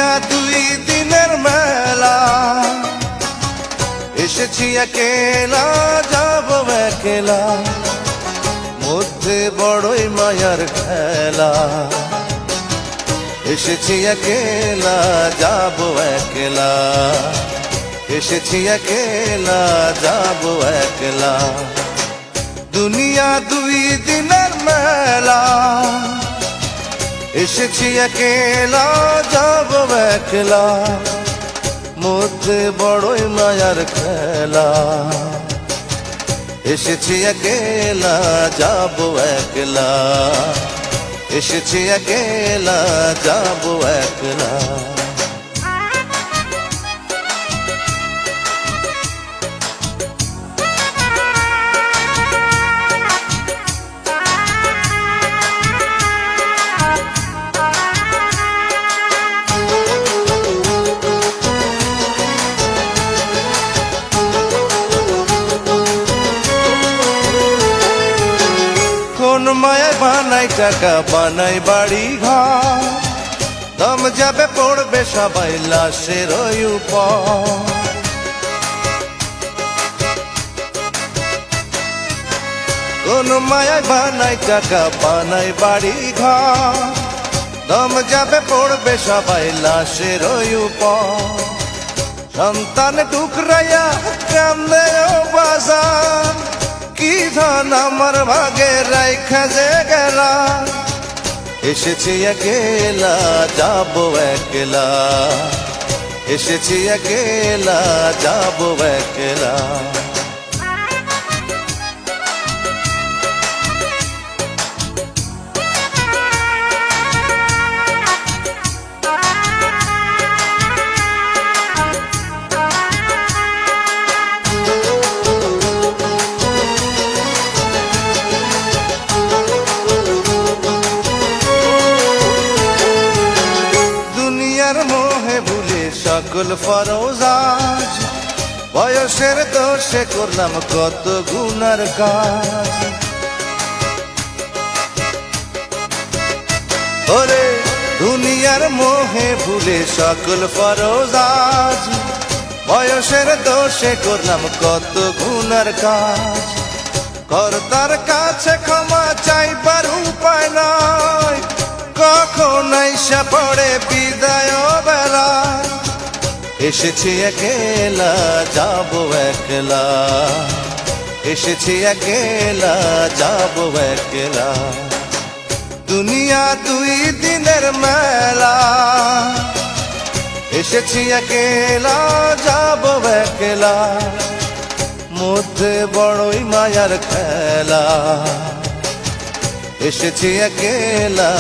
দুনিয়া দুই দিনের মেলা, এসেছি একেলা যাব একলা, মধ্যে বড়ই মায়ার খেলা। এসেছি একেলা যাব একলা, এসেছি একেলা যাব একলা। দুনিয়া দুই দিনের মেলা, এসেছি একেলা যাব একলা, মধ্যে বড়ই মায়ার খেলা। এসেছি একেলা যাব একলা, এসেছি একেলা যাব একলা। কোন মায়া বানাই টাকা বানাই বাড়ি ঘর, দম যাবে পড়বে সবাই লাশের উপর। কোন মায়া বানাই টাকা বানাই বাড়ি ঘর, দম যাবে পড়বে সবাই লাশের উপর। সন্তান টুকরাইয়া কান্দে বাজার, কি ধন আমার ভাগে রাইখা যে গেলা। এসেছি একেলা যাব একলা, এসেছি একেলা যাব একলা। মোহে ভুলে সকল ফরজ, বয়সের দোষে করলাম কত গুনার কাজ। ওরে দুনিয়ার মোহে ভুলে সকল ফরজ, বয়সের দোষে করলাম কত গুনার কাজ। কর্তার কাছে ক্ষমা চাইবার উপায় নাই, কখন আইসা পড়ে বিদায় বেলা। এসেছি একেলা যাব একলা, এসেছি একেলা যাব একলা। দুনিয়া দুই দিনের মেলা, এসেছি একেলা যাব একলা, মধ্যে বড়ই মায়ার খেলা। এসেছি একেলা।